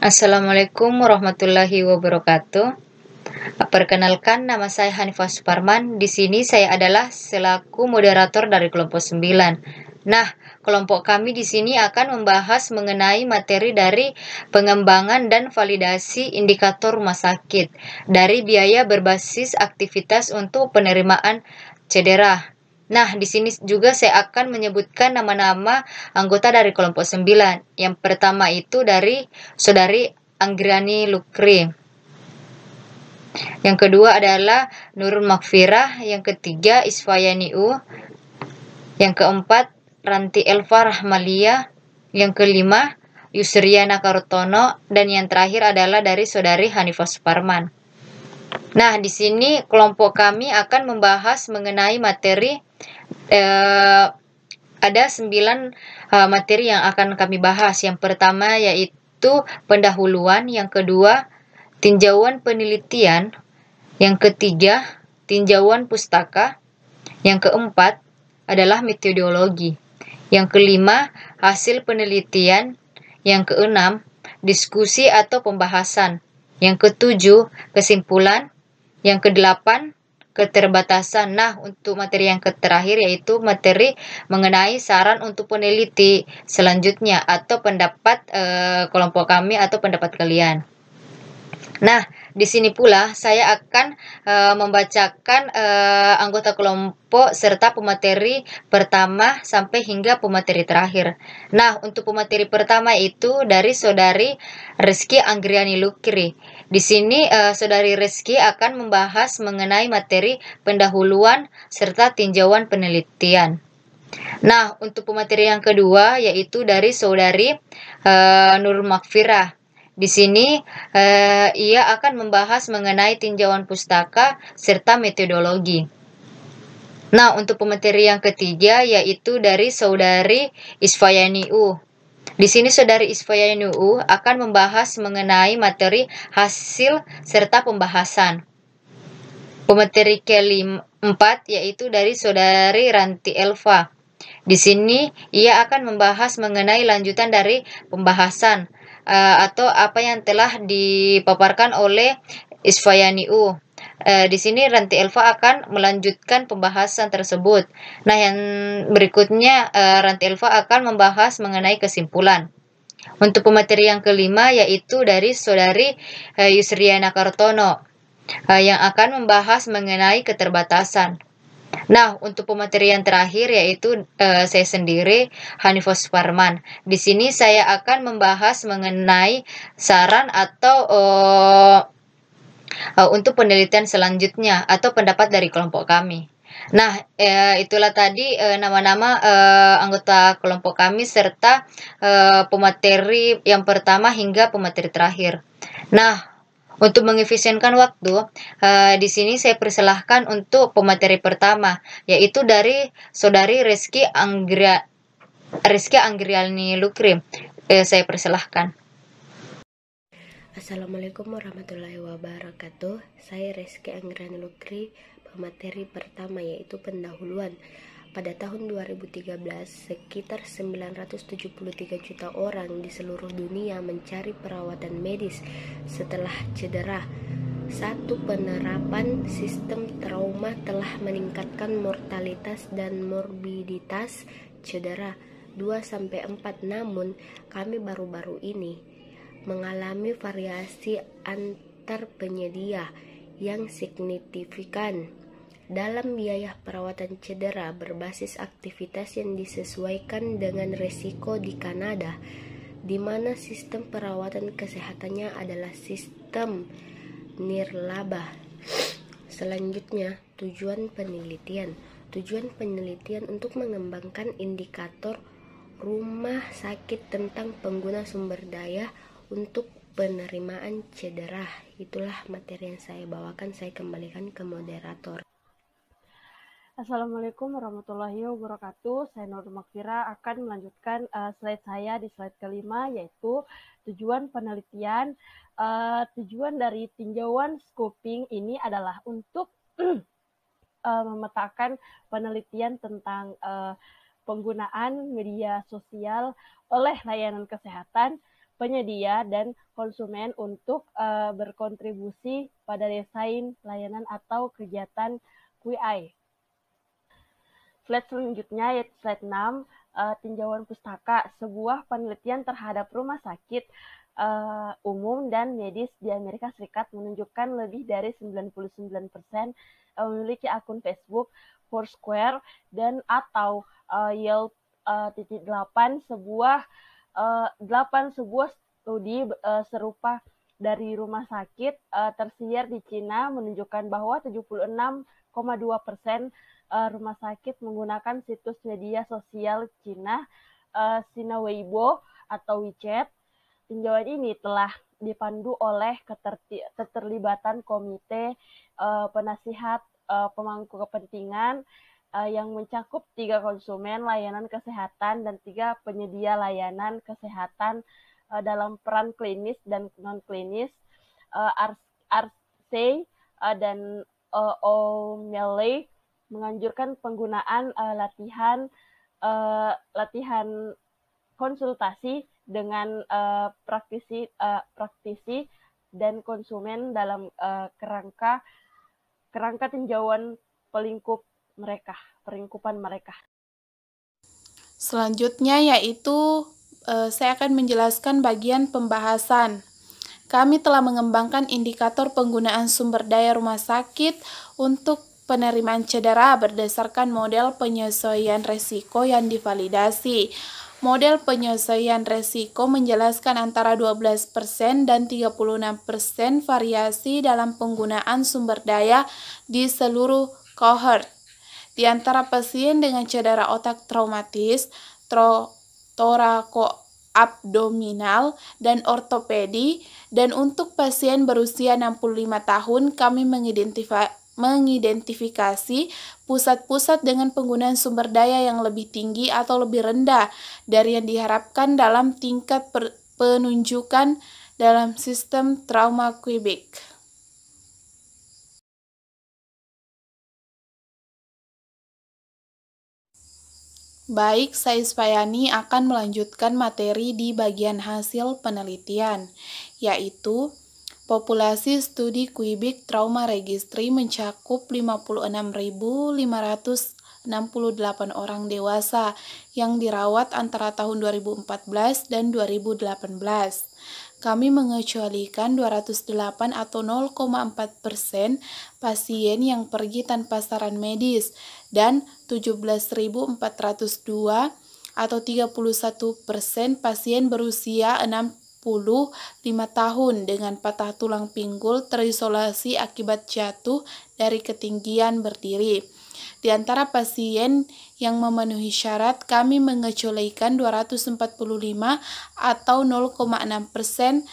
Assalamualaikum warahmatullahi wabarakatuh. Perkenalkan, nama saya Hanifah Suparman. Di sini saya adalah selaku moderator dari kelompok 9. Nah, kelompok kami di sini akan membahas mengenai materi dari pengembangan dan validasi indikator rumah sakit dari biaya berbasis aktivitas untuk penerimaan cedera. Nah, di sini juga saya akan menyebutkan nama-nama anggota dari kelompok 9. Yang pertama itu dari Saudari Anggrani Lukri. Yang kedua adalah Nurul Makfirah, yang ketiga Isfayani U, yang keempat Ranti Elva Rahmalia, yang kelima Yusriana Karutono, dan yang terakhir adalah dari Saudari Hanifah Suparman. Nah, di sini kelompok kami akan membahas mengenai materi ada 9 materi yang akan kami bahas. Yang pertama yaitu pendahuluan, yang kedua tinjauan penelitian, yang ketiga tinjauan pustaka, yang keempat adalah metodologi, yang kelima hasil penelitian, yang keenam diskusi atau pembahasan, yang ketujuh kesimpulan, yang kedelapan keterbatasan. Nah, untuk materi yang terakhir yaitu materi mengenai saran untuk peneliti selanjutnya atau pendapat kelompok kami atau pendapat kalian. Nah, di sini pula saya akan membacakan anggota kelompok serta pemateri pertama sampai hingga pemateri terakhir. Nah, untuk pemateri pertama itu dari Saudari Rizky Anggriani Lukri. Di sini Saudari Rizky akan membahas mengenai materi pendahuluan serta tinjauan penelitian. Nah, untuk pemateri yang kedua yaitu dari Saudari Nur Makfirah. Di sini ia akan membahas mengenai tinjauan pustaka serta metodologi. Nah, untuk pemateri yang ketiga yaitu dari Saudari Isfayani U. Di sini Saudari Isfayani U akan membahas mengenai materi hasil serta pembahasan. Pemateri keempat yaitu dari Saudari Ranti Elva. Di sini ia akan membahas mengenai lanjutan dari pembahasan atau apa yang telah dipaparkan oleh Isfayani U. Di sini Ranti Elva akan melanjutkan pembahasan tersebut. Nah, yang berikutnya Ranti Elva akan membahas mengenai kesimpulan. Untuk pemateri yang kelima yaitu dari Saudari Yusriana Kartono yang akan membahas mengenai keterbatasan. Nah, untuk pemateri yang terakhir yaitu saya sendiri, Hanifah Suparman. Di sini saya akan membahas mengenai saran atau untuk penelitian selanjutnya atau pendapat dari kelompok kami. Nah, itulah tadi nama-nama anggota kelompok kami serta pemateri yang pertama hingga pemateri terakhir. Nah, untuk mengefisienkan waktu, di sini saya persilahkan untuk pemateri pertama, yaitu dari Saudari Rizky Anggriani Lukri. Saya persilahkan. Assalamualaikum warahmatullahi wabarakatuh. Saya Rizky Anggriani Lukri, pemateri pertama yaitu pendahuluan. Pada tahun 2013, sekitar 973 juta orang di seluruh dunia mencari perawatan medis setelah cedera. Satu, penerapan sistem trauma telah meningkatkan mortalitas dan morbiditas cedera. 2-4, namun kami baru-baru ini mengalami variasi antar penyedia yang signifikan dalam biaya perawatan cedera berbasis aktivitas yang disesuaikan dengan risiko di Kanada, di mana sistem perawatan kesehatannya adalah sistem nirlaba. Selanjutnya, tujuan penelitian untuk mengembangkan indikator rumah sakit tentang pengguna sumber daya untuk penerimaan cedera. Itulah materi yang saya bawakan. Saya kembalikan ke moderator. Assalamualaikum warahmatullahi wabarakatuh. Saya Nur Makfira akan melanjutkan slide saya di slide kelima, yaitu tujuan penelitian. Tujuan dari tinjauan scoping ini adalah untuk memetakan penelitian tentang penggunaan media sosial oleh layanan kesehatan penyedia dan konsumen untuk berkontribusi pada desain, layanan, atau kegiatan QI. Slide selanjutnya yaitu slide 6, tinjauan pustaka, sebuah penelitian terhadap rumah sakit umum dan medis di Amerika Serikat menunjukkan lebih dari 99% memiliki akun Facebook, Foursquare, dan atau Yelp. 8 sebuah studi serupa dari rumah sakit tersier di Cina menunjukkan bahwa 76,2% rumah sakit menggunakan situs media sosial Cina, Sina Weibo atau WeChat. Tinjauan ini telah dipandu oleh keterlibatan komite penasihat pemangku kepentingan yang mencakup 3 konsumen layanan kesehatan dan 3 penyedia layanan kesehatan dalam peran klinis dan non-klinis. Arsey dan O'Malley menganjurkan penggunaan latihan konsultasi dengan praktisi dan konsumen dalam kerangka tinjauan peringkupan mereka. Selanjutnya yaitu saya akan menjelaskan bagian pembahasan. Kami telah mengembangkan indikator penggunaan sumber daya rumah sakit untuk penerimaan cedera berdasarkan model penyesuaian risiko yang divalidasi. Model penyesuaian risiko menjelaskan antara 12% dan 36% variasi dalam penggunaan sumber daya di seluruh cohort. Di antara pasien dengan cedera otak traumatis, torakoabdominal, dan ortopedi, dan untuk pasien berusia 65 tahun, kami mengidentifikasi pusat-pusat dengan penggunaan sumber daya yang lebih tinggi atau lebih rendah dari yang diharapkan dalam tingkat penunjukan dalam sistem trauma Quebec. Baik, saya Spayani akan melanjutkan materi di bagian hasil penelitian, yaitu populasi studi Quebec Trauma Registry mencakup 56.568 orang dewasa yang dirawat antara tahun 2014 dan 2018. Kami mengecualikan 208 atau 0,4% pasien yang pergi tanpa saran medis dan 17.402 atau 31% pasien berusia 65 tahun dengan patah tulang pinggul terisolasi akibat jatuh dari ketinggian berdiri. Di antara pasien yang memenuhi syarat, kami mengecualikan 245 atau 0,6%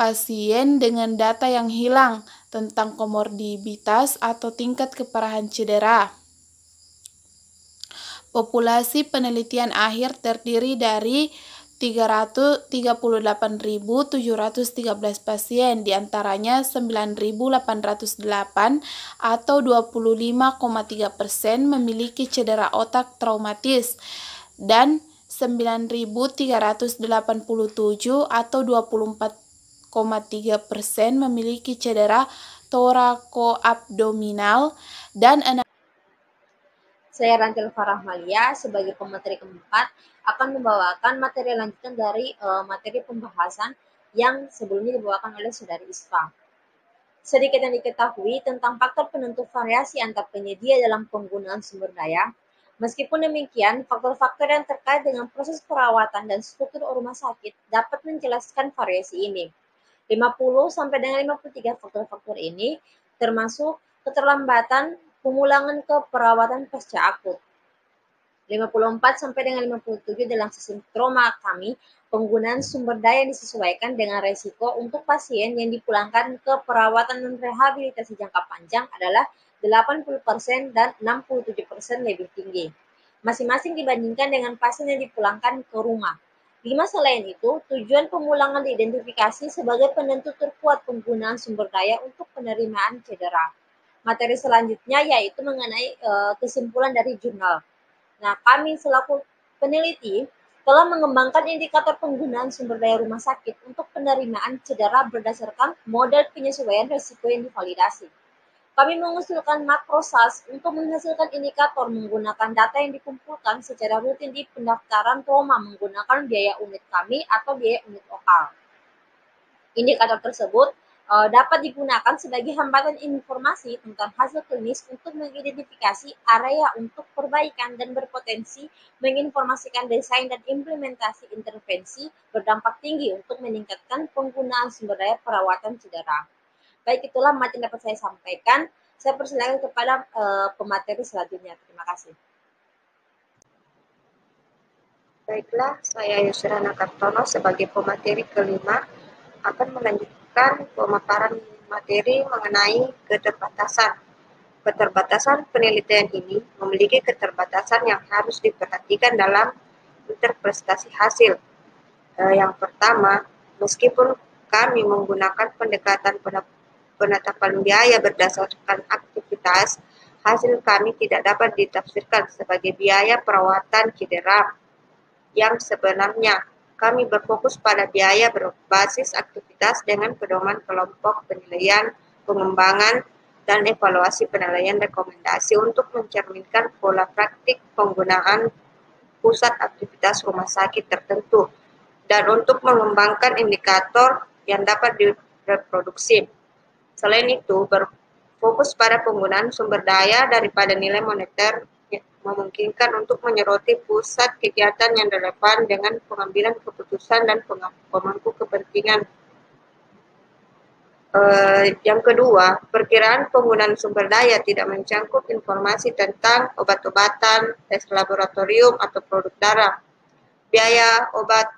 pasien dengan data yang hilang tentang komorbiditas atau tingkat keparahan cedera. Populasi penelitian akhir terdiri dari 338.713 pasien, diantaranya 9.808 atau 25,3% memiliki cedera otak traumatis dan 9.387 atau 24,3% memiliki cedera torakoabdominal dan Saya Rantil Farahmalia sebagai pemateri keempat akan membawakan materi lanjutan dari materi pembahasan yang sebelumnya dibawakan oleh Saudari Isfa. Sedikit yang diketahui tentang faktor penentu variasi antar penyedia dalam penggunaan sumber daya. Meskipun demikian, faktor-faktor yang terkait dengan proses perawatan dan struktur rumah sakit dapat menjelaskan variasi ini. 50 sampai dengan 53 faktor-faktor ini termasuk keterlambatan pemulangan ke perawatan pasca akut. 54 sampai dengan 57 dalam sistem trauma kami, penggunaan sumber daya yang disesuaikan dengan resiko untuk pasien yang dipulangkan ke perawatan dan rehabilitasi jangka panjang adalah 80% dan 67% lebih tinggi, masing-masing dibandingkan dengan pasien yang dipulangkan ke rumah. 5 selain itu, tujuan pemulangan diidentifikasi sebagai penentu terkuat penggunaan sumber daya untuk penerimaan cedera. Materi selanjutnya yaitu mengenai kesimpulan dari jurnal. Nah, kami selaku peneliti telah mengembangkan indikator penggunaan sumber daya rumah sakit untuk penerimaan cedera berdasarkan model penyesuaian risiko yang divalidasi. Kami mengusulkan MakroSAS untuk menghasilkan indikator menggunakan data yang dikumpulkan secara rutin di pendaftaran trauma menggunakan biaya unit kami atau biaya unit lokal. Indikator tersebut dapat digunakan sebagai hambatan informasi tentang hasil klinis untuk mengidentifikasi area untuk perbaikan dan berpotensi menginformasikan desain dan implementasi intervensi berdampak tinggi untuk meningkatkan penggunaan sumber daya perawatan cedera. Baik, itulah materi yang dapat saya sampaikan. Saya persilakan kepada pemateri selanjutnya. Terima kasih. Baiklah, saya Yusrana Kartono sebagai pemateri kelima akan melanjutkan pemaparan materi mengenai keterbatasan. Keterbatasan penelitian ini memiliki keterbatasan yang harus diperhatikan dalam interpretasi hasil. Yang pertama, meskipun kami menggunakan pendekatan penetapan biaya berdasarkan aktivitas, hasil kami tidak dapat ditafsirkan sebagai biaya perawatan cedera yang sebenarnya. Kami berfokus pada biaya berbasis aktivitas dengan pedoman kelompok penilaian, pengembangan, dan evaluasi penilaian rekomendasi untuk mencerminkan pola praktik penggunaan pusat aktivitas rumah sakit tertentu dan untuk mengembangkan indikator yang dapat direproduksi. Selain itu, berfokus pada penggunaan sumber daya daripada nilai moneter memungkinkan untuk menyoroti pusat kegiatan yang relevan dengan pengambilan keputusan dan pemangku kepentingan. Yang kedua, perkiraan penggunaan sumber daya tidak mencangkup informasi tentang obat-obatan, tes laboratorium, atau produk darah. Biaya obat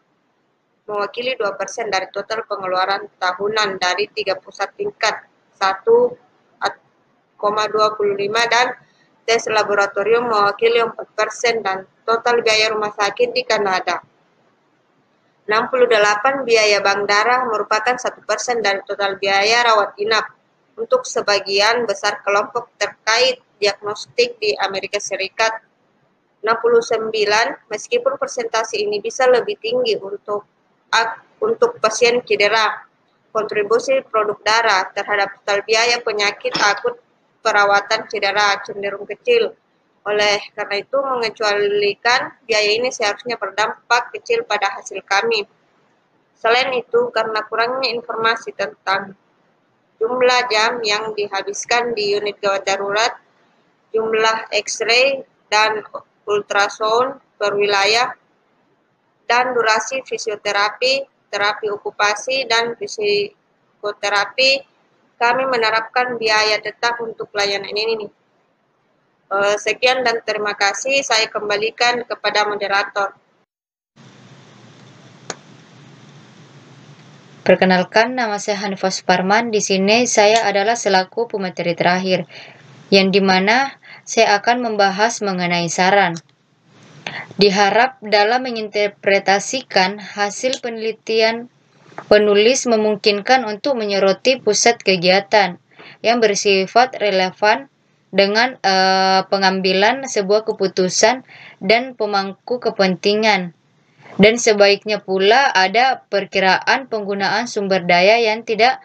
mewakili 2% dari total pengeluaran tahunan dari 3 pusat tingkat 1,25 dan tes laboratorium mewakili 4% dan total biaya rumah sakit di Kanada. 68 biaya bank darah merupakan 1% dari total biaya rawat inap untuk sebagian besar kelompok terkait diagnostik di Amerika Serikat. 69, meskipun persentase ini bisa lebih tinggi untuk pasien cedera, kontribusi produk darah terhadap total biaya penyakit akut perawatan cedera cenderung kecil. Oleh karena itu, mengecualikan biaya ini seharusnya berdampak kecil pada hasil kami. Selain itu, karena kurangnya informasi tentang jumlah jam yang dihabiskan di unit gawat darurat, jumlah X-ray dan ultrasound per wilayah, dan durasi fisioterapi, terapi okupasi, dan psikoterapi, kami menerapkan biaya tetap untuk layanan ini. Sekian dan terima kasih. Saya kembalikan kepada moderator. Perkenalkan, nama saya Hanifah Suparman. Di sini saya adalah selaku pemateri terakhir, yang dimana saya akan membahas mengenai saran. Diharap dalam menginterpretasikan hasil penelitian, penulis memungkinkan untuk menyoroti pusat kegiatan yang bersifat relevan dengan pengambilan sebuah keputusan dan pemangku kepentingan. Dan sebaiknya pula ada perkiraan penggunaan sumber daya yang tidak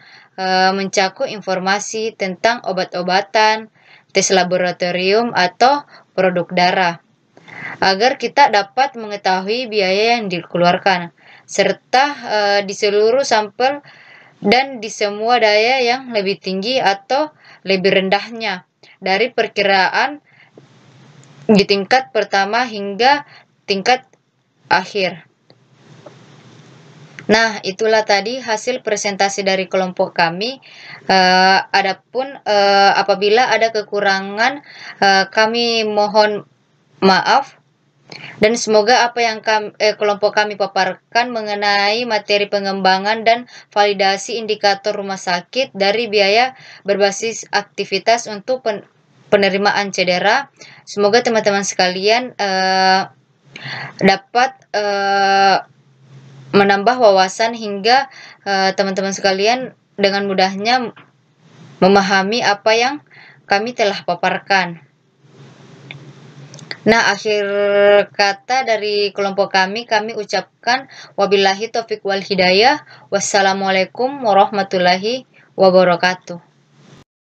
mencakup informasi tentang obat-obatan, tes laboratorium, atau produk darah, agar kita dapat mengetahui biaya yang dikeluarkan, serta di seluruh sampel dan di semua daya yang lebih tinggi atau lebih rendahnya dari perkiraan di tingkat pertama hingga tingkat akhir. Nah, itulah tadi hasil presentasi dari kelompok kami. Adapun apabila ada kekurangan, kami mohon maaf. Dan semoga apa yang kelompok kami paparkan mengenai materi pengembangan dan validasi indikator rumah sakit dari biaya berbasis aktivitas untuk penerimaan cedera, semoga teman-teman sekalian dapat menambah wawasan hingga teman-teman sekalian dengan mudahnya memahami apa yang kami telah paparkan. Nah, akhir kata dari kelompok kami ucapkan wabillahi taufiq wal hidayah. Wassalamualaikum warahmatullahi wabarakatuh.